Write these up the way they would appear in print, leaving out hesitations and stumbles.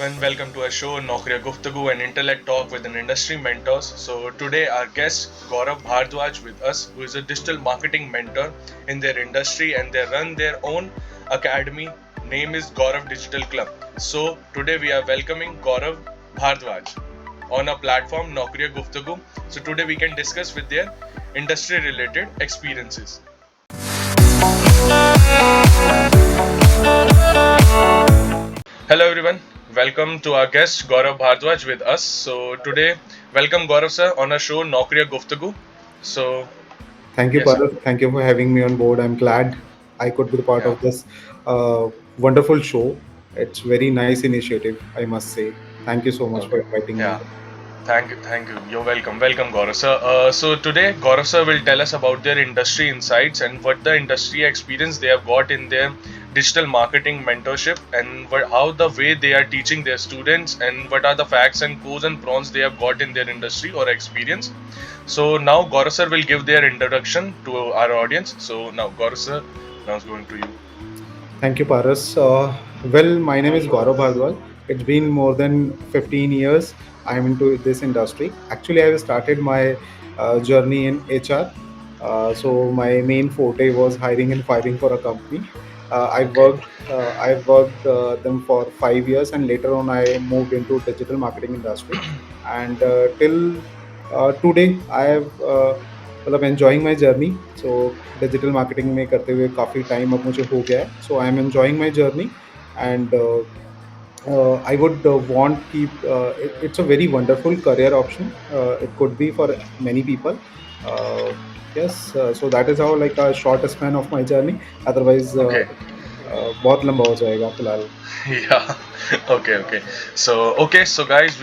everyone, welcome to our show Naukriya Guftagu, an intellect talk with an industry mentors. So today our guest Gaurav Bhardwaj with us, who is a digital marketing mentor in their industry, and they run their own academy. Name is Gaurav Digital Club. So today we are welcoming Gaurav Bhardwaj on a platform Naukriya Guftagu. So today we can discuss with their industry related experiences. Hello everyone, welcome to our guest Gaurav Bhardwaj with us. So today, welcome Gaurav sir on our show Naukriya Guftagu. So Thank you, yes sir, Parath. Thank you for having me on board. I'm glad I could be the part yeah, of this wonderful show. It's very nice initiative, I must say. Thank you so much okay, for inviting yeah. me. Thank you. You're welcome. Welcome, Gaurav sir. So today, Gaurav sir will tell us about their industry insights and what the industry experience they have got in their digital marketing mentorship, and how the way they are teaching their students, and what are the facts and pros and cons they have got in their industry or experience. So now Gaurav sir will give their introduction to our audience. So now Gaurav sir, now it's going to you. Thank you, Paras. Well, my name is Gaurav Bhardwaj. It's been more than 15 years I'm into this industry. Actually, I started my journey in HR. So my main forte was hiring and firing for a company. Okay. I worked them for 5 years, and later on I moved into digital marketing industry. And till today, I have मतलब enjoying my journey. So digital marketing में करते हुए काफ़ी time अब मुझे हो गया है. So I am enjoying my journey and I would want keep it's a very wonderful career option. It could be for many people. Uh, yes, so that is how like a short span of my journey. Otherwise, Okay. बहुत लंबा हो जाएगा फिलहाल. Yeah. Okay. So guys,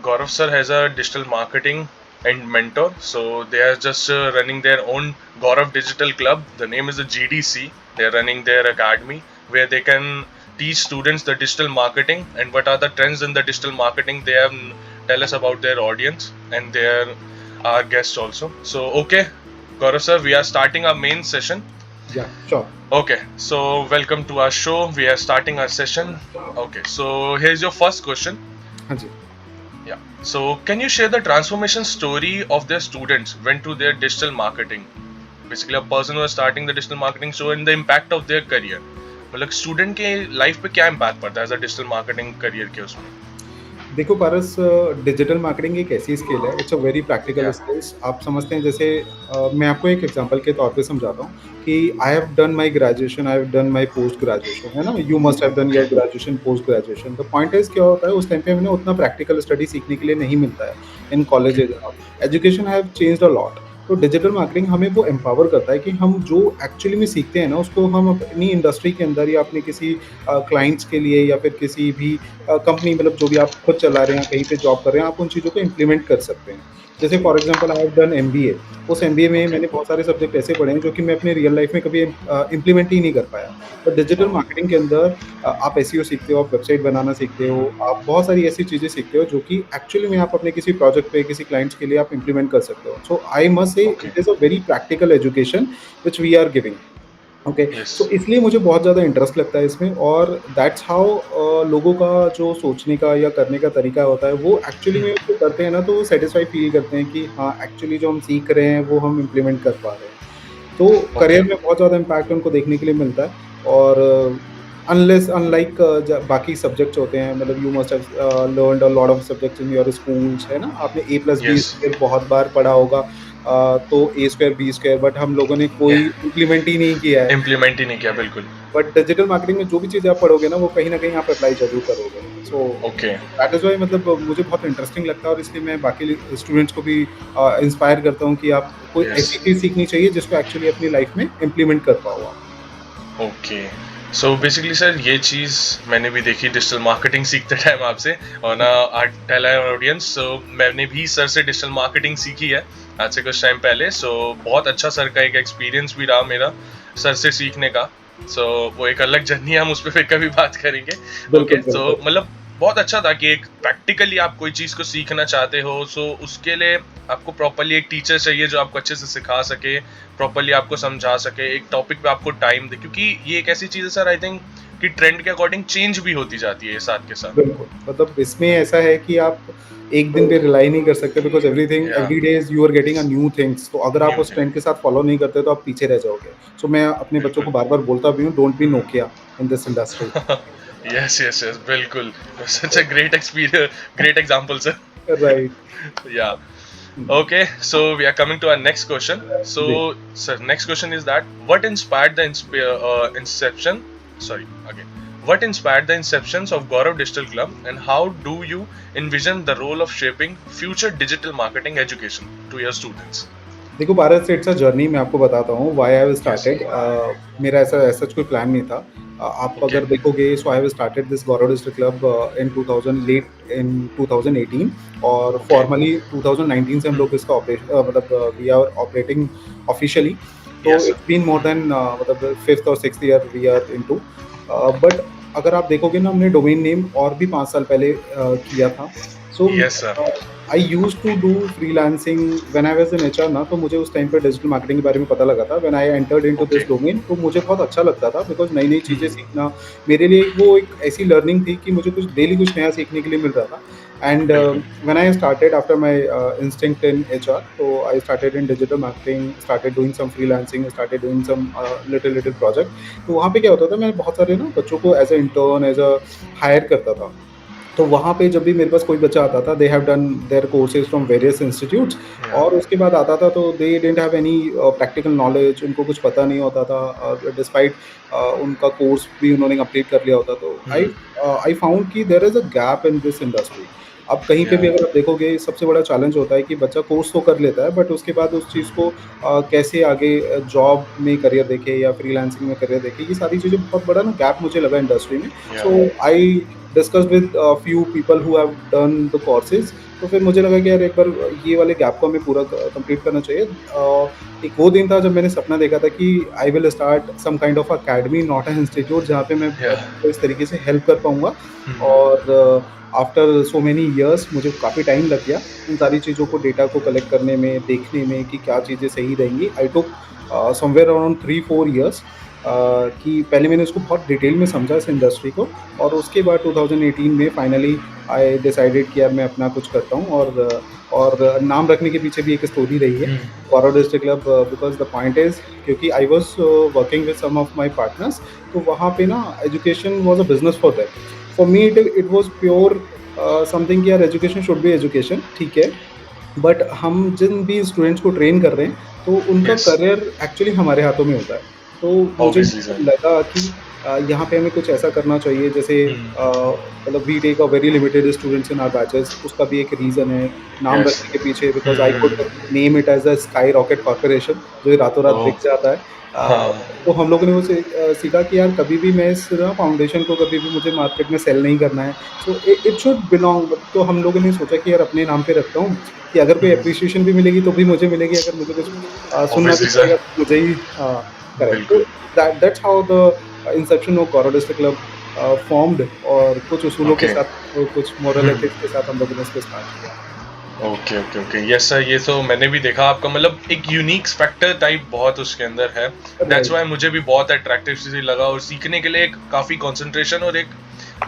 Gaurav sir has a digital marketing and mentor. So they are just running their own Gaurav Digital Club. The name is the GDC. They are running their academy where they can teach students the digital marketing and what are the trends in the digital marketing. They have tell us about their audience and their our guests also. So okay, Gaurav sir, we are starting our main session. Yeah, sure. Okay, so welcome to our show. We are starting our session. Okay, so here's your first question. हाँ जी. Yeah. So can you share the transformation story of their students went to their digital marketing? Basically, a person who is starting the digital marketing show and the impact of their career. मतलब student के life पे क्या impact पड़ता है as a digital marketing career के उसमें? देखो पारस, digital marketing एक ऐसी स्किल है. इट्स अ वेरी प्रैक्टिकल या स्किल्स. आप समझते हैं जैसे मैं आपको एक एग्जांपल के तौर पे समझाता हूँ कि I have done my graduation, I have done my post graduation, है ना. You must have done your okay graduation, post graduation. The point is क्या होता है, उस टाइम पे हमें उतना प्रैक्टिकल स्टडी सीखने के लिए नहीं मिलता है in colleges. Education have changed a lot. तो डिजिटल मार्केटिंग हमें वो एम्पावर करता है कि हम जो एक्चुअली में सीखते हैं ना, उसको हम अपनी इंडस्ट्री के अंदर या अपने किसी क्लाइंट्स के लिए या फिर किसी भी कंपनी, मतलब जो भी आप खुद चला रहे हैं, कहीं पे जॉब कर रहे हैं, आप उन चीज़ों को इम्प्लीमेंट कर सकते हैं. जैसे for example I have done MBA. उस एमबीए में ओके मैंने बहुत सारे सब्जेक्ट ऐसे पढ़े हैं जो कि मैं अपने रियल लाइफ में कभी इम्प्लीमेंट ही नहीं कर पाया. बट डिजिटल मार्केटिंग के अंदर आप एसईओ सीखते हो, आप वेबसाइट बनाना सीखते हो, आप बहुत सारी ऐसी चीज़ें सीखते हो जो कि एक्चुअली में आप अपने किसी प्रोजेक्ट पे, किसी क्लाइंट्स के लिए आप इम्प्लीमेंट कर सकते हो. So I must say okay it is a very practical education which we are giving. Okay. Yes so इसलिए मुझे बहुत ज़्यादा इंटरेस्ट लगता है इसमें. और दैट्स हाउ लोगों का जो सोचने का या करने का तरीका होता है, वो एक्चुअली में उसको करते हैं ना, तो वो सेटिस्फाई फील करते हैं कि हाँ, एक्चुअली जो हम सीख रहे हैं वो हम इम्प्लीमेंट कर पा रहे हैं. तो ओके करियर में बहुत ज़्यादा इम्पैक्ट उनको देखने के लिए मिलता है. और अनलेस अनलाइक बाकी सब्जेक्ट्स होते हैं, मतलब you must have learned a lot of subjects in your schools, है ना. आपने ए प्लस बी यस स्क्वायर बहुत बार पढ़ा होगा. तो ए स्क्वायर बी स्क्वायर, बट हम लोगों ने या कोई इम्प्लीमेंट ही नहीं किया है. इम्प्लीमेंट ही नहीं किया बिल्कुल. बट डिजिटल मार्केटिंग में जो भी चीज़ें आप पढ़ोगे ना, वो कहीं न कहीं आप अप्लाई ज़रूर करोगे. So okay that is why, मतलब मुझे बहुत इंटरेस्टिंग लगता है, और इसलिए मैं बाकी स्टूडेंट्स को भी इंस्पायर करता हूँ कि आप कोई यस ऐसी चीज़ सीखनी चाहिए जिसको एक्चुअली अपनी लाइफ में इम्प्लीमेंट कर पाओ आप. ओके. सो बेसिकली सर ये चीज़ मैंने भी देखी डिजिटल मार्केटिंग सीखते टाइम आपसे और ना टेल ऑडियंस. सो मैंने भी सर से डिजिटल मार्केटिंग सीखी है आज से कुछ टाइम पहले. सो बहुत अच्छा सर का एक एक्सपीरियंस भी रहा मेरा सर से सीखने का. सो वो एक अलग जर्नी है, हम उस पर फिर कभी बात करेंगे. बिल्कुल, ओके. सो बिल्कुल. मतलब बहुत अच्छा था कि एक प्रैक्टिकली आप कोई चीज़ को सीखना चाहते हो. सो उसके लिए आपको प्रॉपरली एक टीचर चाहिए जो आपको अच्छे से सिखा सके, प्रॉपरली आपको समझा सके, एक टॉपिक पे आपको टाइम दे, क्योंकि ये एक ऐसी चीज़ है सर, आई थिंक कि ट्रेंड के अकॉर्डिंग चेंज भी होती जाती है साथ के साथ। बिल्कुल, मतलब इसमें ऐसा है कि आप एक दिन पे रिलाई नहीं कर सकते, बिकॉज़ एवरीथिंग या every day is you are getting a new things, तो अगर आप न्यू उस थिंग। ट्रेंड के साथ फॉलो नहीं करते तो आप पीछे रह जाओगे। सो मैं अपने बच्चों को बिल्कुल। बार-बार बोलता भी हूँ, don't be Nokia in this industry. Yes yes yes, बिल्कुल। Such a great experience, great example sir. Right. Yeah hmm, okay, so we are coming to our next question. So ji. sir, next question is that what inspired the inception, sorry, again, what inspired the inceptions of Gaurav Digital Club, and how do you envision the role of shaping future digital marketing education to your students? देखो, भारत से it's a journey, मैं आपको बताता हूँ why I have Yes. Started. मेरा ऐसा ऐसा कोई प्लान नहीं था। आप Okay. अगर देखोगे, so I have started this Gaurav digital club in 2000 late in 2018, और Okay. फॉर्मली 2019 से हम लोग इसका मतलब वी आर ऑपरेटिंग ऑफिशियली। तो Yes sir. It's been more than मतलब 5th और 6th year we are into. But अगर आप देखोगे ना, हमने डोमेन नेम और भी 5 साल पहले किया था। So Yes sir. I used to do freelancing when I was in HR ना, तो मुझे उस टाइम पे डिजिटल मार्केटिंग के बारे में पता लगा था। When I entered into this Okay. Domain, तो मुझे बहुत अच्छा लगता था, बिकॉज़ नई-नई चीज़ें सीखना मेरे लिए वो एक ऐसी लर्निंग थी कि मुझे कुछ डेली कुछ नया सीखने के लिए मिल रहा था। एंड बिल्कुल। When I started after my instinct in HR, तो I started in digital marketing, started doing some freelancing, started doing some little project. तो वहाँ पे क्या होता था, मैं बहुत सारे ना बच्चों को as a intern, as a hire करता था। तो वहाँ पे जब भी मेरे पास कोई बच्चा आता था, they have done their courses from various institutes, Yeah. और उसके बाद आता था तो they didn't have any practical knowledge, उनको कुछ पता नहीं होता था, और डिस्पाइट उनका कोर्स भी उन्होंने कंप्लीट कर लिया होता। तो आई फाउंड कि there is a gap in this industry. अब कहीं पे भी Yeah. अगर आप देखोगे, सबसे बड़ा चैलेंज होता है कि बच्चा कोर्स तो कर लेता है, बट उसके बाद उस चीज़ को कैसे आगे जॉब में करियर देखे या फ्रीलांसिंग में करियर देखे, ये सारी चीज़ें बहुत बड़ा ना गैप मुझे लगा इंडस्ट्री में। Yeah. So I discussed with few people who have done the courses. तो फिर मुझे लगा कि यार एक बार ये वाले गैप को हमें पूरा कंप्लीट करना चाहिए। एक वो दिन था जब मैंने सपना देखा था कि I will start some kind of academy, not a institute, जहाँ पे मैं Yeah. को इस तरीके से हेल्प कर पाऊँगा। और आफ्टर सो मेनी इयर्स मुझे काफ़ी टाइम लग गया इन सारी चीज़ों को, डेटा को कलेक्ट करने में, देखने में कि क्या चीज़ें सही रहेंगी। आई टुक समवेयर अराउंड 3-4 इयर्स, कि पहले मैंने उसको बहुत डिटेल में समझा इस इंडस्ट्री को, और उसके बाद 2018 में फाइनली आई डिसाइडेड कि यार मैं अपना कुछ करता हूँ। और नाम रखने के पीछे भी एक स्टोरी रही है, Gaurav digital club, because the point is, क्योंकि I was working with some of my partners, तो वहाँ पे ना education was a business for them. For me it was pure something कि यार एजुकेशन शुड बी एजुकेशन, ठीक है। बट हम जिन भी स्टूडेंट्स को ट्रेन कर रहे हैं, तो उनका Yes. करियर एक्चुअली हमारे हाथों में होता है। तो मुझे Obviously sir. लगा कि यहाँ पे हमें कुछ ऐसा करना चाहिए, जैसे मतलब we take a very limited students in our batches, उसका भी एक रीज़न है नाम Yes. रखने के पीछे, because I could name it as a sky rocket corporation, जो ये रातों-रात Oh. बिक जाता है। हाँ. तो हम लोगों ने वो सीखा कि यार कभी भी मैं इस ना फाउंडेशन को कभी भी मुझे मार्केट में सेल नहीं करना है। सो इट शुड बिलॉन्ग, तो हम लोगों ने सोचा कि यार अपने नाम पे रखता हूँ, कि अगर कोई एप्रिसिएशन भी मिलेगी तो भी मुझे मिलेगी, अगर मुझे कुछ सुनना भी Obviously sir. पड़ेगा तो मुझे ही करेक्ट। तो बिल्कुल. That's how the Inception of Gaurav digital club formed, और कुछ उसूलों के Okay. साथ, कुछ मोरल एथिक्स के साथ हम लोगों ने इसको स्टार्ट किया। Okay okay okay, yes sir, ये तो मैंने भी देखा आपका, मतलब एक यूनिक फैक्टर टाइप बहुत उसके अंदर है। That's right. वाई मुझे भी बहुत अट्रैक्टिव चीज़ लगा, और सीखने के लिए एक काफ़ी कंसंट्रेशन और एक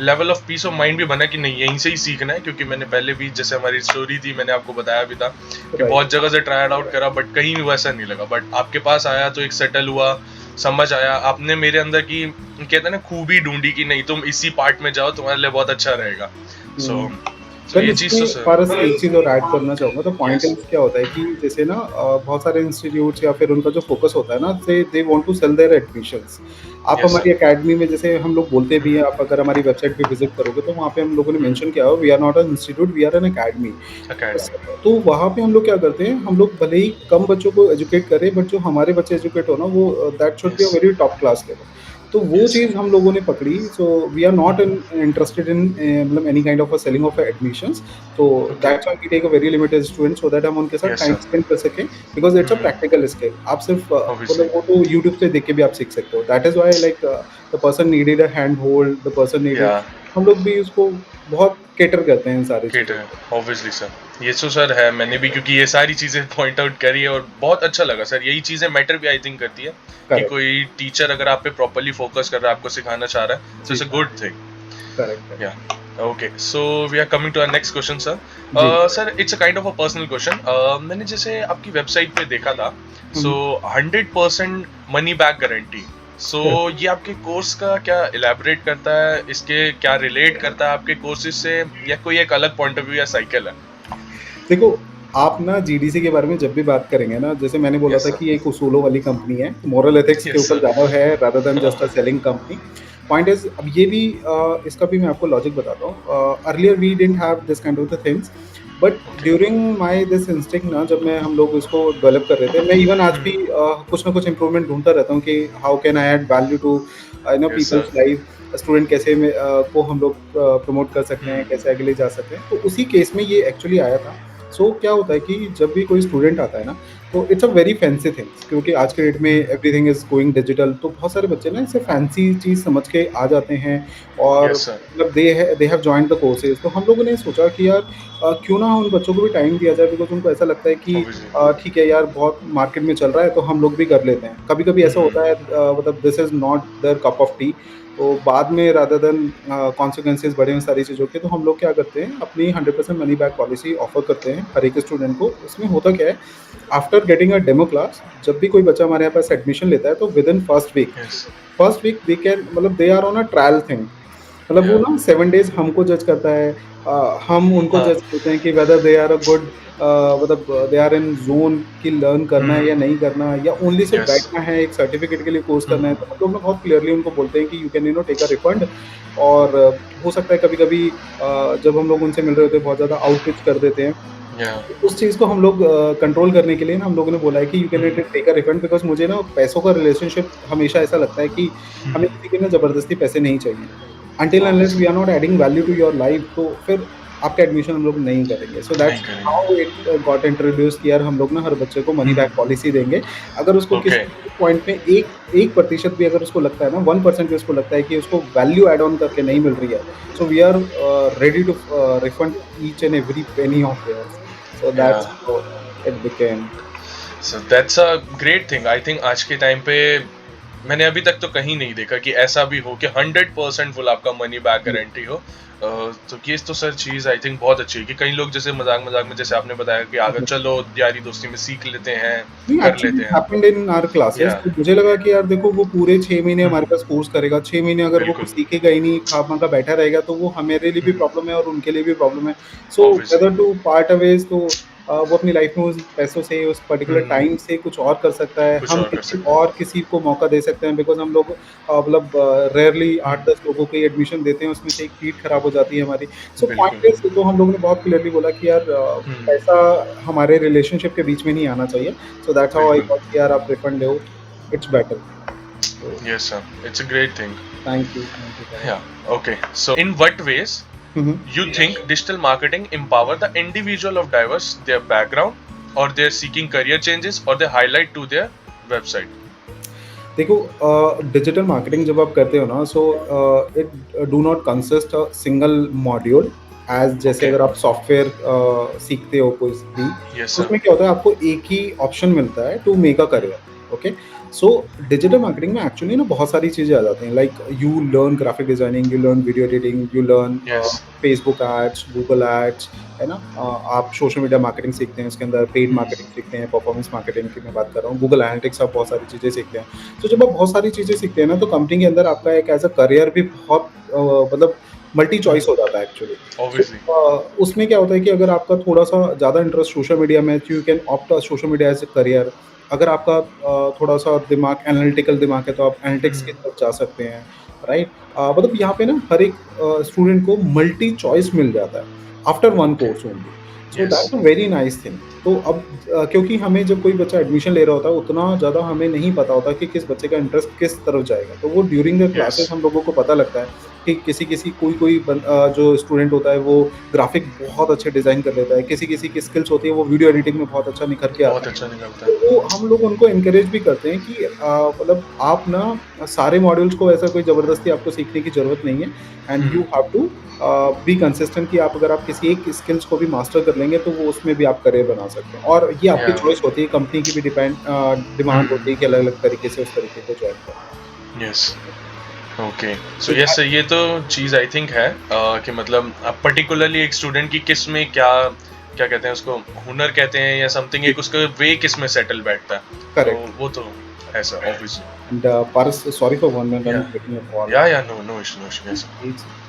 level of peace of mind भी बना कि नहीं यहीं से ही सीखना है, क्योंकि मैंने पहले भी, जैसे हमारी स्टोरी थी, मैंने आपको बताया भी था कि राइट। बहुत जगह से ट्राई आउट करा बट कहीं भी वैसा नहीं लगा, बट आपके पास आया तो एक सेटल हुआ, समझ आया, आपने मेरे अंदर की कहते हैं ना खूबी ढूंढी कि नहीं तुम इसी पार्ट में जाओ, तुम्हारे लिए बहुत अच्छा रहेगा। सो हम्म। सो वेल, ये चीज़ तो इसमें सर। पारस एक चीज़ और ऐड करना चाहूँगा। तो पॉइंट यस। इज़ क्या होता है कि जैसे ना बहुत सारे इंस्टीट्यूट्स या फिर उनका जो फ़ोकस होता है ना, they they want to sell their admissions. आप यस हमारी सर। अकेडमी में, जैसे हम लोग बोलते भी हैं, आप अगर हमारी वेबसाइट पे विज़िट करोगे तो वहाँ पे हम लोगों ने मेंशन किया हो, we are not an institute, we are an academy. बस। अकेडमी। तो वहाँ पे हम लोग क्या करते हैं, हम लोग भले ही कम बच्चों को एजुकेट करें, बट जो हमारे बच्चे एजुकेट हो ना, वो that should be yes a very top class level. तो वो यस चीज़ हम लोगों ने पकड़ी। So we are not interested in मतलब any kind of a selling of admissions. तो okay. That's why we take a very limited student, so that हम उनके साथ यस टाइम सर। स्पेंड कर सकें, because it's a practical skill. आप सिर्फ obviously. मतलब वो तो यूट्यूब से देख के भी आप सीख सकते हो। That is why like the person needed a hand hold, the person या नीडेड हम लोग भी उसको बहुत कैटर करते हैं इन सारी किट चीज़ों है, को। Obviously sir. ये तो सर है, मैंने भी क्योंकि ये सारी चीज़ें पॉइंट आउट करी है और बहुत अच्छा लगा सर। यही चीज़ें मैटर भी आई थिंक करती है कि करेक्ट, कोई टीचर अगर आप पे प्रॉपर्ली फोकस कर रहा है, आपको सिखाना चाह रहा है, सो जी, it's a good thing. Correct है। Yeah okay, so we are coming to our next question sir. जी। Sir it's a kind of a personal question. मैंने जैसे आपकी वेबसाइट पे देखा था, hmm, so hmm. 100% money back guarantee. So correct. ये आपके कोर्स का क्या इलेबोरेट करता है, इसके क्या रिलेट करता है आपके कोर्सेज से, या कोई एक अलग पॉइंट ऑफ व्यू या साइकिल है? देखो, आप ना जीडीसी के बारे में जब भी बात करेंगे ना, जैसे मैंने बोला यस था सर। कि एक उसूलों वाली कंपनी है, मोरल एथिक्स के यस ऊपर सर। ज़्यादा है rather than just a selling company. Point is अब ये भी इसका भी मैं आपको लॉजिक बताता हूँ। Earlier we didn't have this kind of the things, but okay. During my this instinct ना जब मैं हम लोग इसको डेवलप कर रहे थे, मैं इवन आज भी कुछ ना कुछ इम्प्रूवमेंट ढूँढता रहता हूँ कि how can I add value to yes people's sir. Life. Student कैसे को हम लोग प्रमोट कर सकते हैं, कैसे आगे ले जा सकते हैं। तो उसी केस में ये एक्चुअली आया था। सो क्या होता है कि जब भी कोई स्टूडेंट आता है ना, तो it's a very fancy things, क्योंकि आज के डेट में एवरीथिंग इज गोइंग डिजिटल, तो बहुत सारे बच्चे ना इसे फैंसी चीज़ समझ के आ जाते हैं। और यस सर। मतलब they have joined the courses. तो हम लोगों ने सोचा कि यार क्यों ना उन बच्चों को भी टाइम दिया जाए, बिकॉज उनको ऐसा लगता है कि ऑब्वियसली। ठीक है यार, बहुत मार्केट में चल रहा है तो हम लोग भी कर लेते हैं। कभी कभी ऐसा होता है मतलब this is not their cup of tea. तो बाद में रादर देन कॉन्सिक्वेंसेज बड़े हैं सारी चीज़ों के, तो हम लोग क्या करते हैं, अपनी 100% मनी बैक पॉलिसी ऑफर करते हैं हर एक स्टूडेंट को। उसमें होता क्या है, after getting a demo class, जब भी कोई बच्चा हमारे यहाँ पास एडमिशन लेता है, तो within yes. First week they can मतलब they are on a trial thing. मतलब वो या। ना 7 डेज़ हमको जज करता है। हम उनको हाँ। जज करते हैं कि whether they are a good मतलब दे आर इन ज़ोन कि लर्न करना है या नहीं करना है, या ओनली सिर्फ़ यस। बैठना है, एक सर्टिफ़िकेट के लिए कोर्स करना है। तो हम लोग ना बहुत क्लियरली उनको बोलते हैं कि you can take a refund. और हो सकता है कभी-कभी जब हम लोग उनसे मिल रहे होते हैं बहुत ज़्यादा आउटरीच कर देते हैं। या। उस चीज़ को हम लोग कंट्रोल करने के लिए ना हम लोगों ने बोला है कि you can take a refund, because मुझे ना पैसों का रिलेशनशिप हमेशा ऐसा लगता है कि हमें किसी के ना ज़बरदस्ती पैसे नहीं चाहिए। Until unless we obviously. Are not adding value to your life, तो फिर आपका एडमिशन हम लोग नहीं करेंगे। सो नहीं दैट्स हाउ करेंगे। इट गॉट इंट्रोड्यूस्ड कि यार हम लोग ना हर बच्चे को मनी बैक पॉलिसी देंगे। अगर उसको ओके। किसी पॉइंट में 1% भी अगर उसको लगता है ना, 1% भी उसको लगता है कि उसको वैल्यू ऐड ऑन करके नहीं मिल रही है, so we are ready to refund each and every penny of theirs. So yeah. that's how it became. So that's a great thing. I think आज के टाइम पे मैंने अभी तक तो कहीं नहीं देखा कि ऐसा भी हो कि 100% फुल आपका मनी बैक जी। गारंटी हो। तो ये तो सर चीज़ आई थिंक बहुत अच्छी है कि कई लोग जैसे मजाक मजाक में जैसे आपने बताया कि अगर चलो यारी दोस्ती में सीख लेते हैं, नहीं, कर एक्चुअली लेते इट हैं। Happened in our classes. Yeah. तो मुझे लगा कि यार देखो, वो पूरे 6 महीने हमारे पास कोर्स करेगा, 6 महीने अगर वो कुछ बिल्कुल। सीखेगा ही नहीं, खा-पा का बैठा रहेगा, तो वो हमारे लिए भी प्रॉब्लम है और उनके लिए भी प्रॉब्लम है। So obviously. Whether to part ways, तो वो अपनी लाइफ में उस पैसों से, उस पर्टिकुलर टाइम से कुछ और कर सकता है। कुछ हम और कर किसी सकते हैं। और किसी को मौका दे सकते हैं, बिकॉज़ हम लोग मतलब रेयरली 8-10 लोगों को ही एडमिशन देते हैं, उसमें से एक सीट खराब हो जाती है हमारी। सो बिल्कुल। पॉइंट इज़, तो हम लोगों ने बहुत क्लियरली बोला कि यार पैसा हमारे रिलेशनशिप के बीच में नहीं आना चाहिए। So that's how I बिल्कुल। thought कि यार आप रिफंड दो, it's better. So yes sir, it's a great thing. thank you for it. Yeah. Okay, so in what ways hmm, hmm. you think digital marketing empower the individual of diverse their background or their seeking career changes or they highlight to their website? देखो, digital marketing जब आप करते हो ना, so it do not consist a single module. As जैसे Okay. अगर आप software सीखते हो कोई भी, Yes तो sir. उसमें क्या होता है, आपको एक ही ऑप्शन मिलता है to make a career. Okay? So digital marketing में एक्चुअली ना बहुत सारी चीज़ें आ जाती हैं, like you learn graphic designing, you learn video editing, you learn Yes. Facebook ads, Google ads, है ना? आप सोशल मीडिया मार्केटिंग सीखते हैं, उसके अंदर पेड मार्केटिंग सीखते हैं, परफॉर्मेंस मार्केटिंग की मैं बात कर रहा हूँ, गूगल एनालिटिक्स, आप बहुत सारी चीज़ें सीखते हैं। तो जब आप बहुत सारी चीज़ें सीखते हैं ना, तो कंपनी के अंदर आपका एक एज़ अ करियर भी बहुत मतलब मल्टी चॉइस हो जाता है एक्चुअली। सो Obviously. उसमें क्या होता है कि अगर आपका थोड़ा-सा ज़्यादा इंटरेस्ट सोशल मीडिया में, तो you can opt social media as a career. अगर आपका थोड़ा-सा दिमाग एनालिटिकल दिमाग है, तो आप एनालिटिक्स की तरफ जा सकते हैं, राइट? मतलब यहाँ पे ना हर एक स्टूडेंट को मल्टी चॉइस मिल जाता है after one Okay. Course only. So Yes. That's a very nice thing. तो अब क्योंकि हमें जब कोई बच्चा एडमिशन ले रहा होता है, उतना ज़्यादा हमें नहीं पता होता कि किस बच्चे का इंटरेस्ट किस तरफ जाएगा। तो वो ड्यूरिंग द क्लासेस Yes. हम लोगों को पता लगता है। कि किसी-किसी कोई-कोई जो स्टूडेंट होता है वो ग्राफ़िक बहुत अच्छे डिज़ाइन कर लेता है, किसी-किसी की स्किल्स होती है वो वीडियो एडिटिंग में बहुत अच्छा निखर के आता बहुत है। अच्छा निकलता तो है। वो हम लोग उनको एनकरेज भी करते हैं कि मतलब आप ना सारे मॉड्यूल्स को ऐसा कोई ज़बरदस्ती आपको सीखने की ज़रूरत नहीं है and you hmm, have to be consistent कि आप अगर आप किसी एक स्किल्स को भी मास्टर कर लेंगे तो वो उसमें भी आप करियर बना सकते हैं और ये आपकी या चॉइस होती है, कंपनी की भी डिमांड होती है हुँ, कि अलग-अलग तरीके से उस तरीके को जॉइन करें। यस। ओके, सो तो यस दैट ये तो चीज़ आई थिंक है कि मतलब पर्टिकुलरली एक स्टूडेंट की किस में क्या क्या कहते हैं उसको हुनर कहते हैं या समथिंग एक उसका वे किस में सेटल बैठता है। तो करेक्ट वो तो है sir obviously. And Paras sorry for 1 minute I yeah am getting a call. Yeah no no issue no issue yes. एक second.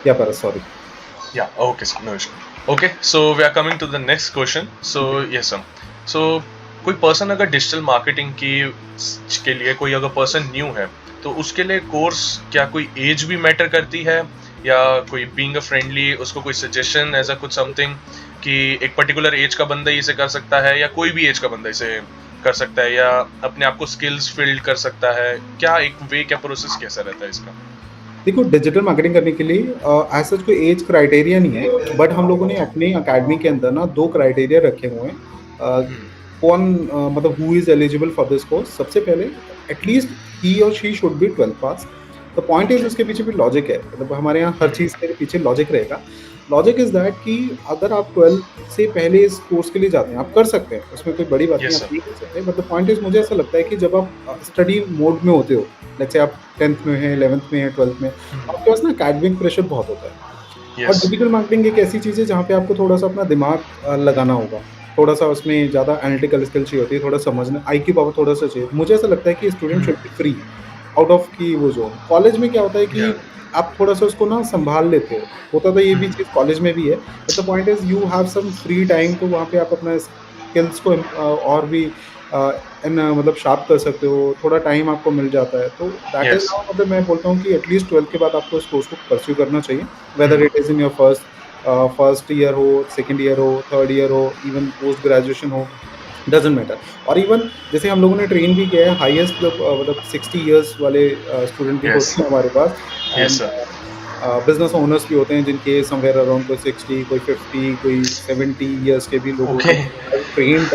Yeah Paras sorry. Yeah, okay, sir, no issue. Okay, so we are coming to the next question. So yes, sir. So कोई person अगर digital marketing की के लिए कोई अगर person new है तो उसके लिए कोर्स क्या कोई एज भी मैटर करती है या कोई बीइंग अ फ्रेंडली उसको कोई सजेशन ऐसा कुछ समथिंग कि एक पर्टिकुलर एज का बंदा ही इसे कर सकता है या कोई भी एज का बंदा इसे कर सकता है या अपने आप को स्किल्स फील्ड कर सकता है क्या एक वे क्या प्रोसेस कैसा रहता है इसका? देखो डिजिटल मार्केटिंग करने के लिए एज सच कोई एज क्राइटेरिया नहीं है बट हम लोगों ने ओके। अपने अकेडमी के अंदर ना 2 क्राइटेरिया रखे हुए हैं। हम्म। मतलब who is eligible for this course सबसे पहले एटलीस्ट ही और she should be 12th pass. The point is okay. उसके पीछे भी लॉजिक है। मतलब हमारे यहाँ हर चीज़ हम्म। के पीछे लॉजिक रहेगा। लॉजिक इज़ दैट कि अगर आप 12th से पहले इस कोर्स के लिए जाते हैं, आप कर सकते हैं, उसमें कोई बड़ी बात नहीं, यस आप सर। नहीं कर सकते। बट द पॉइंट इज़ मुझे ऐसा लगता है कि जब आप स्टडी मोड में होते हो, लेट्स से आप 10th में हैं, 11th में हैं, 12th में, आपके पास ना एकेडमिक प्रेशर बहुत होता है। और यस। डिजिटल मार्केटिंग एक ऐसी चीज़ है जहाँ पे आपको थोड़ा-सा अपना दिमाग लगाना होगा। थोड़ा-सा उसमें ज़्यादा एनालिटिकल स्किल चाहिए होती है, थोड़ा समझना आईक्यू पावर थोड़ा-सा चाहिए। मुझे ऐसा लगता है कि student should be free out of की वो ज़ोन। कॉलेज में क्या होता है कि या। आप थोड़ा-सा उसको ना सँभाल लेते हो। होता तो ये भी चीज़ कॉलेज में भी है, but the point is you have some free time तो वहाँ पे आप अपना स्किल्स को और भी अ, मतलब शार्प कर सकते हो, थोड़ा टाइम आपको मिल जाता है। तो दैट इज़ यस। हाउ मतलब मैं बोलता हूँ कि एटलीस्ट 12th के बाद आपको इस कोर्स को परस्यू करना चाहिए। Whether it is in your first year हो, सेकंड ईयर हो, थर्ड ईयर हो, इवन पोस्ट ग्रेजुएशन हो, डज़न्ट मैटर। और इवन जैसे हम लोगों ने ट्रेन भी किया है हाईएस्ट मतलब 60 इयर्स वाले स्टूडेंट भी यस। होते हैं हमारे पास yes and sir. Business owners भी होते हैं जिनके समवेयर अराउंड कोई 60, कोई 50, कोई 70 इयर्स के भी लोग होते ओके। हैं। आई ट्रेन्ड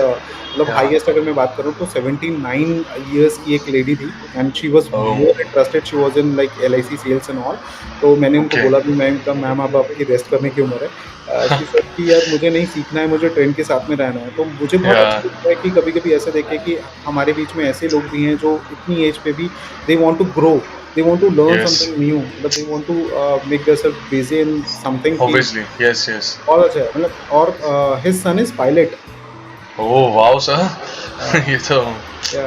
मतलब या। हाईएस्ट अगर मैं बात करूँ तो 79 इयर्स की एक लेडी थी and she was oh. More interested, she was in like LIC sales and all. तो मैंने उनको ओके। बोला भी मैम कहा मैम अब आपकी रेस्ट करने की उम्र है। शी सेड कि यार मुझे नहीं सीखना है, मुझे ट्रेंड के साथ में रहना है। तो मुझे बहुत या। अच्छा लगता है कि कभी-कभी ऐसा देखें कि हमारे बीच में ऐसे लोग भी हैं जो इतनी एज पे भी they want to grow, they want to learn yes. something new, मतलब they want to make themselves busy in something कि ऑब्वियसली यस यस। बहुत अच्छा है मतलब। और his son is pilot। Oh wow a, sir. ये तो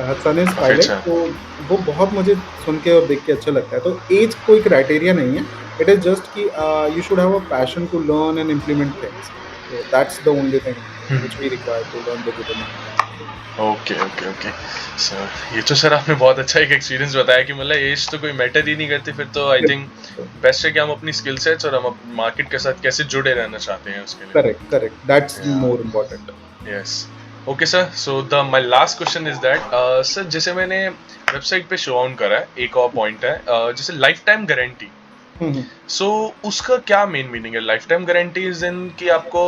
his son is काफी pilot, अच्छा है। तो वो बहुत मुझे सुन के और देख के अच्छा लगता है। तो एज कोई क्राइटेरिया नहीं है, इट इज जस्ट कि you should have a passion to learn and implement things, so that's the only thing which we require to learn digital marketing। Okay okay okay sir ये तो sir आपने बहुत अच्छा एक experience बताया कि मतलब एज तो कोई मैटर ही नहीं करती फिर तो आई थिंक बेस्ट है कि हम अपनी स्किल सेट्स और हम मार्केट के साथ कैसे जुड़े रहना चाहते हैं उसके करेक्ट करेक्ट, दैट्स लिए। More important. Yes. Okay sir so the my last question is that sir जैसे मैंने वेबसाइट पे शो ऑन करा है एक और पॉइंट है जैसे लाइफ टाइम गारंटी हम्म। सो उसका क्या मेन मीनिंग है life time guarantee is in कि आपको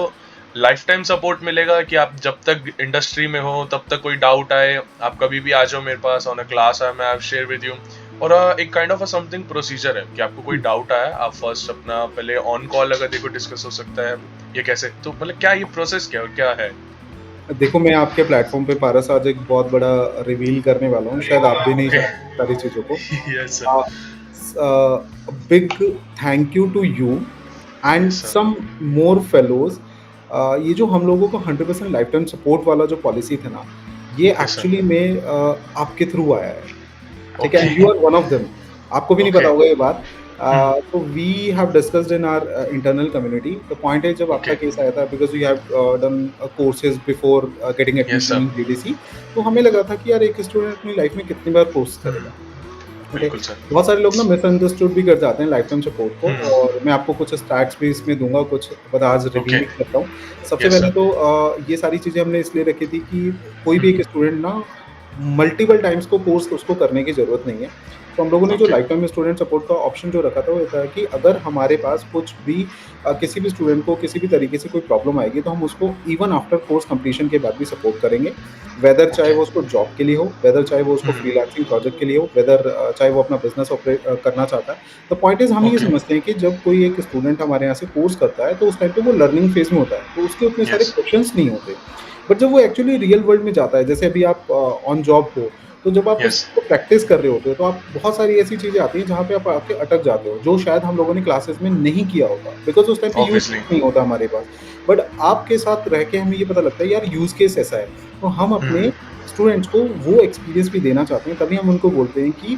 लाइफ टाइम सपोर्ट मिलेगा कि आप जब तक इंडस्ट्री में हो तब तक कोई डाउट आए आप कभी भी आ जाओ मेरे पास ऑन अ क्लास आई मैं शेयर विद यू और एक kind of a something procedure है कि आपको कोई डाउट आया आप फर्स्ट अपना पहले ऑन कॉल अगर देखो डिस्कस हो सकता है ये कैसे तो मतलब क्या ये प्रोसेस क्या है? देखो मैं आपके प्लेटफॉर्म पे पारस आज एक बहुत बड़ा रिवील करने वाला हूँ, शायद आप भी नहीं ओके। जानते इन सारी चीज़ों को। Yes sir. A, big thank you to you and yes sir. Some more fellows. ये जो हम लोगों को 100% लाइफ टाइम सपोर्ट वाला जो पॉलिसी था ना, ये यस सर। एक्चुअली में आपके थ्रू आया है। ठीक है? Okay and you are one of them. आपको भी नहीं ओके पता होगा ये बात। Hmm. So we have discussed in our internal community. The point है जब आपका Okay. केस आया था because you have done courses before getting Yes, admission sir. in GDC, तो हमें लगा था कि यार एक स्टूडेंट अपनी लाइफ में कितनी बार कोर्स Hmm. करेगा. ओके. बिल्कुल सर. बहुत सारे लोग ना मिसअंडरस्टूड भी कर जाते हैं लाइफ टाइम सपोर्ट को, Hmm. और मैं आपको कुछ स्टैट्स भी इसमें दूंगा, कुछ बट आज रिवील Okay. भी करता हूँ. सबसे Yes, पहले sir. तो ये सारी चीज़ें हमने इसलिए रखी थी कि कोई भी Hmm. एक स्टूडेंट ना मल्टीपल टाइम्स को कोर्स उसको करने की ज़रूरत नहीं है. तो हम लोगों ने जो Okay. Life time student support का ऑप्शन जो रखा था वो ये था कि अगर हमारे पास कुछ भी किसी भी स्टूडेंट को किसी भी तरीके से कोई प्रॉब्लम आएगी तो हम उसको इवन आफ्टर कोर्स कंप्लीशन के बाद भी सपोर्ट करेंगे. वेदर चाहे Okay. वो उसको जॉब के लिए हो, वेदर चाहे वो उसको Hmm. फ्रीलांसिंग प्रोजेक्ट के लिए हो, वेदर चाहे वो अपना बिज़नेस करना चाहता है. द पॉइंट इज़ हम ये Okay. समझते हैं कि जब कोई एक स्टूडेंट हमारे यहाँ से कोर्स करता है, तो उस टाइम पे वो लर्निंग फेज़ में होता है, तो उसके उतने सारे Yes. क्वेश्चन्स नहीं होते. बट जब वो एक्चुअली रियल वर्ल्ड में जाता है, जैसे अभी आप ऑन जॉब हो, तो जब आप उस Yes. चीज़ को प्रैक्टिस कर रहे होते हो, तो आप बहुत सारी ऐसी चीज़ें आती हैं जहाँ पे आप आके अटक जाते हो, जो शायद हम लोगों ने क्लासेस में नहीं किया होता, बिकॉज़ उस टाइम पे यूज़ Obviously. केस नहीं होता हमारे पास. बट आपके साथ रह के हमें ये पता लगता है यार यूज़ केस ऐसा है. तो हम Hmm. अपने स्टूडेंट्स को वो एक्सपीरियंस भी देना चाहते हैं, तभी हम उनको बोलते हैं कि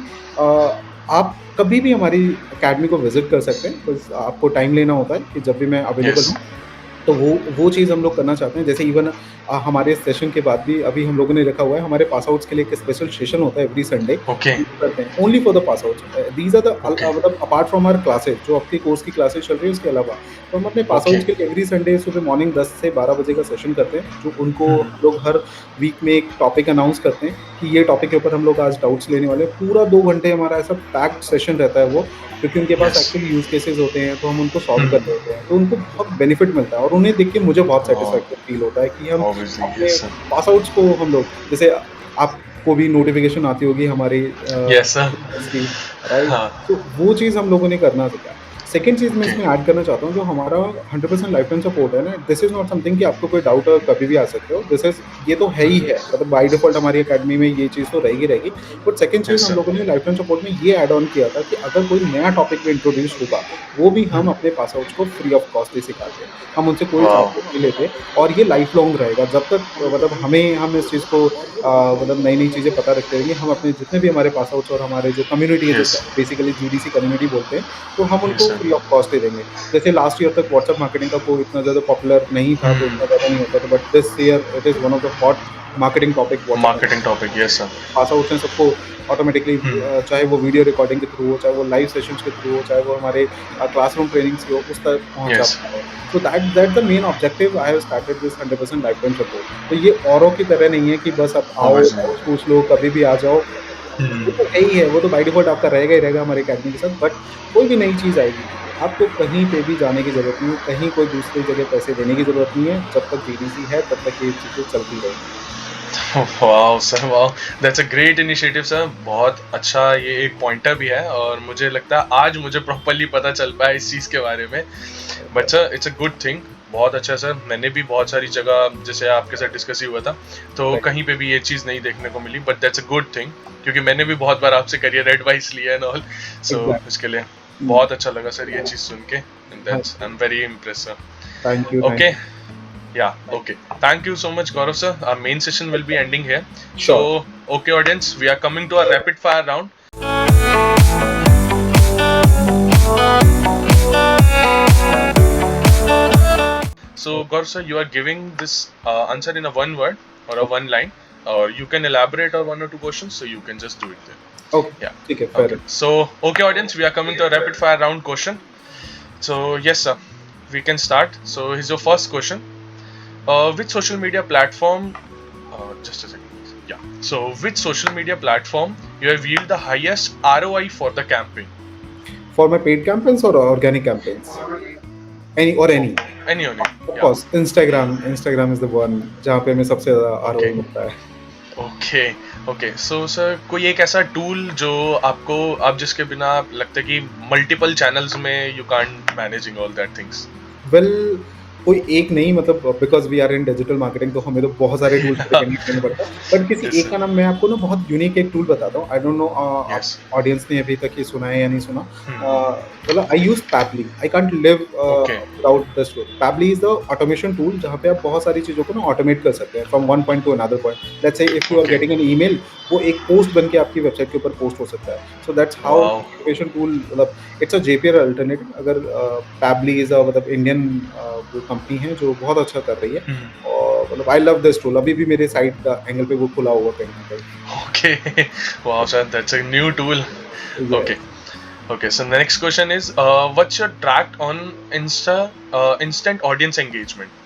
आप कभी भी हमारी अकेडमी को विज़िट कर सकते हैं, बस आपको टाइम लेना होता है कि जब भी मैं अवेलेबल Yes. हूँ. तो वो चीज़ हम लोग करना चाहते हैं. जैसे इवन हमारे सेशन के बाद भी अभी हम लोगों ने रखा हुआ है, हमारे पास आउट्स के लिए एक स्पेशल सेशन होता है एवरी संडे, Okay. हम वो करते हैं only for the pass outs. These are the Okay. मतलब अपार्ट फ्रॉम आवर क्लासेस, जो आपकी कोर्स की क्लासेस चल रही है उसके अलावा, तो हम अपने पास Okay. आउट्स के लिए एवरी संडे सुबह मॉर्निंग 10 से 12 बजे का सेशन करते हैं, जो उनको Hmm. हम लोग हर वीक में एक टॉपिक अनाउंस करते हैं कि ये टॉपिक के ऊपर हम लोग आज डाउट्स लेने वाले हैं. पूरा 2 घंटे हमारा ऐसा पैक्ड सेशन रहता है वो, क्योंकि उनके पास Yes. एक्चुअली यूज़ केसेस होते हैं, तो हम उनको सॉल्व कर Hmm. रहे होते हैं. तो उनको बहुत बेनिफिट मिलता है और उन्हें देख के मुझे बहुत Oh, सैटिस्फैक्शन फील होता है कि हम obviously. अपने Yes, sir. पास आउट्स को हम लोग, जैसे आपको भी नोटिफ़िकेशन आती होगी हमारी Yes, sir. की, राइट? हाँ. तो वो चीज़ हम लोगों ने करना सीखा. सेकंड चीज़ मैं Okay. इसमें ऐड करना चाहता हूँ, जो हमारा 100% लाइफ टाइम सपोर्ट है ना, दिस इज़ नॉट समथिंग कि आपको कोई डाउट है कभी भी आ सकते हो. दिस इज़ ये तो है ही Hmm. है, मतलब बाय डिफ़ॉल्ट हमारी अकेडमी में ये चीज़ तो रहेगी रहेगी. बट सेकंड चीज़ Yes, हम sir. लोगों ने लाइफ टाइम सपोर्ट में ये ऐड ऑन किया था कि अगर कोई नया टॉपिक भी इंट्रोड्यूस होगा, वो भी हम Hmm. अपने पास आउट्स को फ्री ऑफ कॉस्ट ही सिखाते हैं. हम उनसे कोई Wow. चार्जेस नहीं लेते और ये लाइफ लॉन्ग रहेगा जब तक मतलब हम इस चीज़ को मतलब नई-नई चीज़ें पता रखते रहेंगे. हम अपने जितने भी हमारे पास आउट्स और हमारे जो कम्युनिटी है, जिसे Yes. बेसिकली जीडीसी कम्युनिटी बोलते हैं, तो हम Yes, उनको sir. फ्री ऑफ कॉस्ट ही देंगे. जैसे लास्ट ईयर तक व्हाट्सएप मार्केटिंग का कोई इतना ज़्यादा पॉपुलर नहीं था, तो Hmm. इतना ज़्यादा नहीं होता था, but this year it is one of the hot marketing topic WhatsApp marketing. Marketing topic. Yes, sir. Pass outs हैं सबको ऑटोमेटिकली, Hmm. चाहे वो वीडियो रिकॉर्डिंग के थ्रू हो, चाहे वो लाइव सेशंस के थ्रू हो, चाहे वो हमारे क्लासरूम ट्रेनिंग्स की हो, उस तक पहुँचा Yes. पा रहे हैं. So that the main objective I have started this 100% life time support. तो ये औरों की तरह नहीं है कि बस आप आओ, Obviously. डाउट्स पूछ लो, कभी भी आ जाओ. वो Hmm. तो है ही है, वो तो बाय डिफ़ॉल्ट आपका रहेगा ही रहेगा हमारे अकेडमी के साथ. बट कोई भी नई चीज़ आएगी, आपको कहीं पे भी जाने की ज़रूरत नहीं है, कहीं कोई दूसरी जगह पैसे देने की ज़रूरत नहीं है. जब तक जीडीसी है, तब तक ये चीज़ें चलती रहेंगी. Wow sir, wow, that's a great initiative sir. बहुत अच्छा ये एक पॉइंटर भी है और मुझे लगता है आज मुझे प्रॉपर्ली पता चल पाया इस चीज़ के बारे में. But sir it's a good thing. बहुत अच्छा सर. मैंने भी बहुत सारी जगह जैसे आपके साथ डिस्कस ही हुआ था तो राइट. कहीं पे भी ये चीज़ नहीं देखने को मिली. But that's a good thing क्योंकि मैंने भी बहुत बार आपसे करियर एडवाइस लिया एंड ऑल. So exactly. इसके लिए हुँ. बहुत अच्छा लगा सर ये चीज़ सुन के. एंड हाँ. That's I am very impress sir. Thank you, thank Okay. You. Yeah, okay. Thank you so much, Gaurav sir. Our main session will be ending here. Sure. So, okay, audience, we are coming to our rapid fire round. So, Gaurav sir, you are giving this answer in a one word or a one line, or you can elaborate on one or two questions. So you can just do it there. Okay, Yeah. ठीक है, fair Okay. है. So, okay, audience, we are coming to a rapid fire round question. So, yes, sir, we can start. So, here's your first question. Which social media platform? Just a second. Yeah. So, which social media platform you have yielded the highest ROI for the campaign? For my paid campaigns और organic campaigns? Any. Any only. Of Yeah. Course Instagram is the one जहाँ पे हमें सबसे ज़्यादा ROI Okay. मिलता है. Okay. Okay. So, sir, कोई एक ऐसा टूल जो आपको आप जिसके बिना लगता है कि मल्टीपल चैनल्स में you can't managing all that things. Well, कोई एक नहीं, मतलब because we are in digital marketing तो हमें तो बहुत सारे टूल्स रिकमेंड करने पड़ता है। बट किसी यस एक सर। का नाम मैं आपको ना बहुत यूनिक एक टूल बताता हूँ। आई डोंट नो आप यस। ऑडियंस ने अभी तक ये सुना है या नहीं सुना। मतलब I use Pabbly, I can't live okay. Without this tool. Pabbly is the automation tool जहाँ पे आप बहुत सारी चीज़ों को ना ऑटोमेट कर सकते हैं from one point to another point. Let's say if you are okay. Getting an email, वो एक पोस्ट बन के आपकी वेबसाइट के ऊपर पोस्ट हो सकता है। So that's how wow. Automation tool, मतलब इट्स अ जेपीआर अल्टरनेटिव। अगर पैबली इज़ अ मतलब इंडियन वो कंपनी है जो बहुत अच्छा कर रही है। और मतलब आई लव दिस टूल, अभी भी मेरे साइड एंगल पे वो खुला हुआ कहीं ना okay. Wow sir, that's a new tool. कहीं। Okay. Okay, so the next question is, what's your track on instant audience engagement?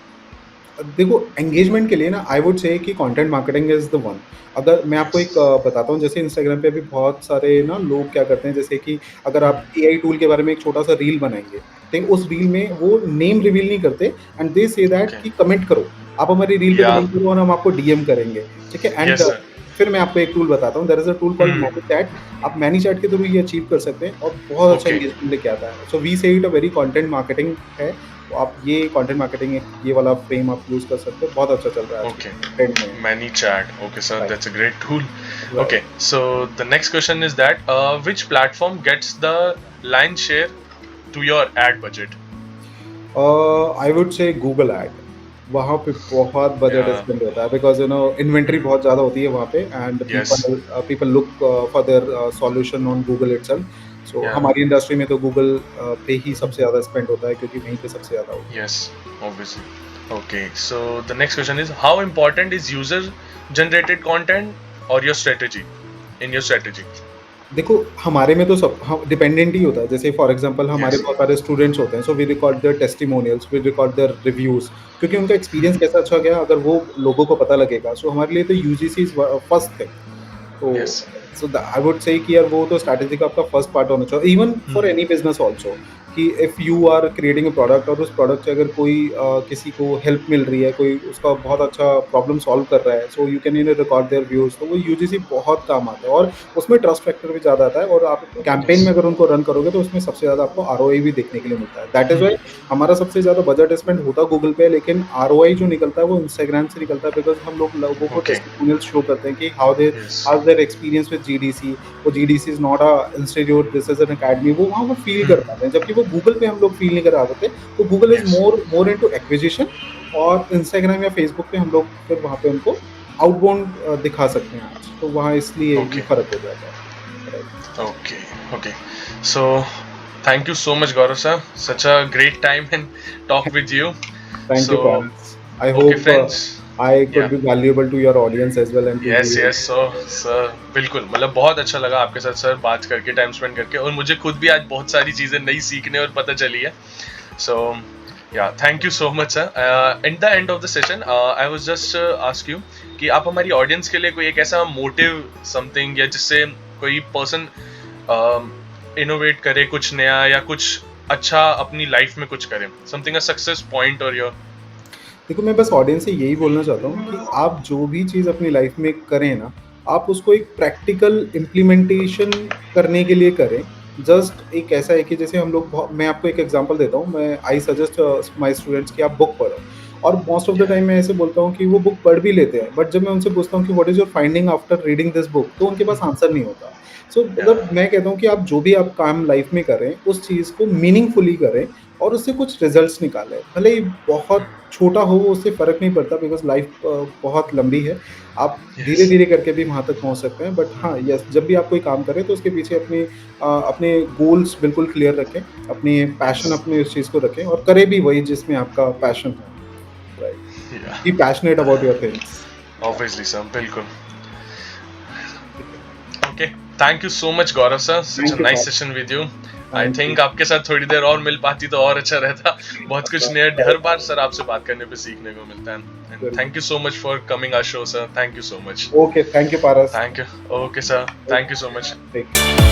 देखो, एंगेजमेंट के लिए ना आई वुड से कि content marketing is the one. अगर मैं आपको एक Yes. बताता हूँ, जैसे इंस्टाग्राम पे भी बहुत सारे ना लोग क्या करते हैं, जैसे कि अगर आप एआई टूल के बारे में एक छोटा सा रील बनाएंगे, तो उस रील में वो नेम रिवील नहीं करते and they say that Okay. कि कमेंट करो, आप हमारी रील पे Yeah. कमेंट करो और हम आपको डीएम करेंगे। ठीक है। And Yes, sir. फिर मैं आपको एक टूल बताता हूँ, there is a tool called Hmm. ManyChat. आप मैनी चैट के थ्रू ये अचीव कर सकते हैं और बहुत अच्छा Okay. एंगेजमेंट लेके आता है। सो वी से it a very content marketing है। तो आप ये कंटेंट मार्केटिंग ये वाला फ्रेम आप यूज़ कर सकते हो, बहुत अच्छा चल रहा है आजकल, Okay. ट्रेंड में है। Many chat. Okay, sir. Right, That's a great tool. Right. Okay. So the next question is that, which platform gets the lion's share to your ad budget? I would say Google add, वहाँ पे बहुत budget Yeah. Spend होता है because inventory Hmm. बहुत ज़्यादा होती है वहाँ पे and Yes. People look for their solution on Google itself. So Yeah. हमारी इंडस्ट्री में तो गूगल पे ही सबसे ज़्यादा स्पेंड होता है क्योंकि वहीं पे सबसे ज़्यादा होता है। Yes. Obviously. Okay. So the next question is, how important is user generated content or your strategy in your strategy? देखो, हमारे में तो सब हाँ, डिपेंडेंट ही होता है। जैसे फॉर एग्ज़ाम्पल हमारे Yes. बहुत सारे स्टूडेंट्स होते हैं, so we record their testimonials, we record their reviews, क्योंकि उनका एक्सपीरियंस कैसा अच्छा गया अगर वो लोगों को पता लगेगा। सो हमारे लिए तो यूजीसी इज़ फर्स्ट थिंग। तो Yes. So I would say कि यार वो तो स्ट्रैटेजी का आपका फर्स्ट पार्ट होना चाहिए, even for Hmm. Any business also. कि if you are creating a product और उस प्रोडक्ट से अगर कोई किसी को हेल्प मिल रही है, कोई उसका बहुत अच्छा प्रॉब्लम सॉल्व कर रहा है, so you can record their views, तो वो यूजीसी बहुत काम आता है और उसमें ट्रस्ट फैक्टर भी ज़्यादा आता है। और आप कैंपेन में Yes. अगर उनको रन करोगे तो उसमें सबसे ज़्यादा आपको आरओआई भी देखने के लिए मिलता है। That is why Hmm. हमारा सबसे ज़्यादा बजट स्पेंड होता गूगल पे है, लेकिन आरओआई जो निकलता है वो इंस्टाग्राम से निकलता है बिकॉज हम लोग लोगों को Okay. टेस्टिमोनियल्स शो करते हैं कि how they Yes. how's their experience with GDC। वो GDC is not a institute, this is an academy, वो वहाँ वो फील कर Hmm. पाते हैं, जबकि वो गूगल पे हम लोग फील नहीं करा पाते। तो Google is Yes. More into acquisition और इंस्टाग्राम या फेसबुक पे हम लोग फिर वहाँ पे उनको आउटबाउंड दिखा सकते हैं आज, तो वहाँ इसलिए ये Okay. फर्क हो जाता है। Right. Okay. Okay. So, thank you so much, Gaurav sir. Such a great time and talk with you. Thank you So, Paras, I okay, hope friends. I could Yeah. Be valuable to your audience as well and to yes you. Yes sir बिल्कुल, मतलब बहुत अच्छा लगा आपके साथ sir बात करके, time spend करके, और मुझे खुद भी आज बहुत सारी चीज़ें नई सीखने और पता चली है। सो या thank you so much sir. At the end of the session I was just ask you कि आप हमारी ऑडियंस के लिए कोई एक ऐसा मोटिव समथिंग, या जिससे कोई पर्सन इनोवेट करे कुछ नया, या कुछ अच्छा अपनी लाइफ में कुछ करे, समथिंग अ सक्सेस पॉइंट और योर। देखो, मैं बस ऑडियंस से यही बोलना चाहता हूँ कि आप जो भी चीज़ अपनी लाइफ में करें ना, आप उसको एक प्रैक्टिकल इम्प्लीमेंटेशन करने के लिए करें। जस्ट एक ऐसा है कि जैसे हम लोग बहुत, मैं आपको एक एग्जांपल देता हूँ, मैं आई सजेस्ट माय स्टूडेंट्स कि आप बुक पढ़ो। और मोस्ट ऑफ द या टाइम मैं ऐसे बोलता हूँ कि वो बुक पढ़ भी लेते हैं, बट जब मैं उनसे पूछता हूँ कि what is your finding after reading this book, तो उनके पास आंसर नहीं होता। सो या मतलब मैं कहता हूँ कि आप जो भी आप काम लाइफ में करें, उस चीज़ को मीनिंगफुली करें और उससे कुछ रिजल्ट्स निकालें। भले ही बहुत छोटा हो, उससे फ़र्क नहीं पड़ता बिकॉज़ लाइफ बहुत लंबी है। आप यस। धीरे-धीरे करके भी वहाँ तक पहुँच सकते हैं। बट हाँ, यस, जब भी आप कोई काम करें तो उसके पीछे अपने गोल्स बिल्कुल क्लियर रखें, अपनी पैशन यस। अपनी उस चीज़ को रखें और करें भी वही जिसमें आपका पैशन है। Right. Yeah be passionate about your things. Yeah, obviously sir, बिल्कुल। ठीक है। Okay, thank you so much Gaurav sir, such a thank you nice Parth, session with you. I thank you. Think आपके साथ थोड़ी देर और मिल पाती तो और अच्छा रहता। बहुत कुछ नया हर बार सर आपसे बात करने पे सीखने को मिलता है। And thank you so much for coming our show sir, thank you so much. Okay, thank you Paras. Thank you. Okay sir, thank you so much. Take care.